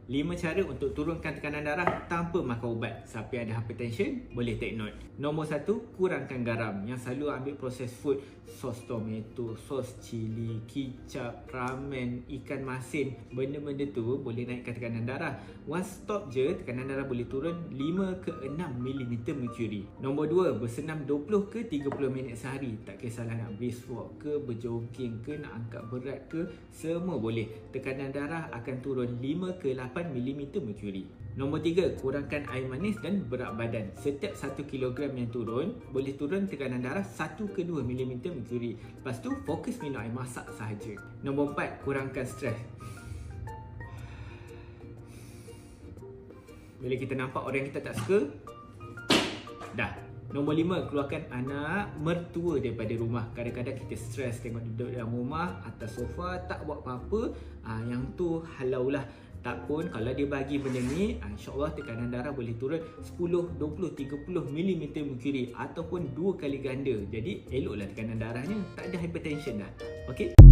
5 cara untuk turunkan tekanan darah tanpa makan ubat. Siapa yang ada hypertension boleh take note. Nombor 1, kurangkan garam. Yang selalu ambil proses food, sos tomato, sos cili, kicap, ramen, ikan masin, benda-benda tu boleh naikkan tekanan darah. One stop je, tekanan darah boleh turun 5 ke 6 mm mercury. Nombor 2, bersenam 20 ke 30 minit sehari. Tak kisahlah nak brisk walk ke, berjogging ke, nak angkat berat ke, semua boleh. Tekanan darah akan turun 5 ke 8 mm mercury. Nombor 3, kurangkan air manis dan berat badan. Setiap 1 kg yang turun, boleh turun tekanan darah 1 ke 2 mm mercury. Lepas tu, fokus minum air masak sahaja. Nombor 4, kurangkan stres. Bila kita nampak orang yang kita tak suka, dah. Nombor 5, keluarkan anak mertua daripada rumah. Kadang-kadang kita stres tengok duduk dalam rumah, atas sofa, tak buat apa-apa. Yang tu halau lah. Tak pun, kalau dia bagi benda ni, insyaAllah tekanan darah boleh turun 10, 20, 30 mm mercury ataupun 2 kali ganda. Jadi, eloklah tekanan darahnya, tak ada hypertension dah. Okey?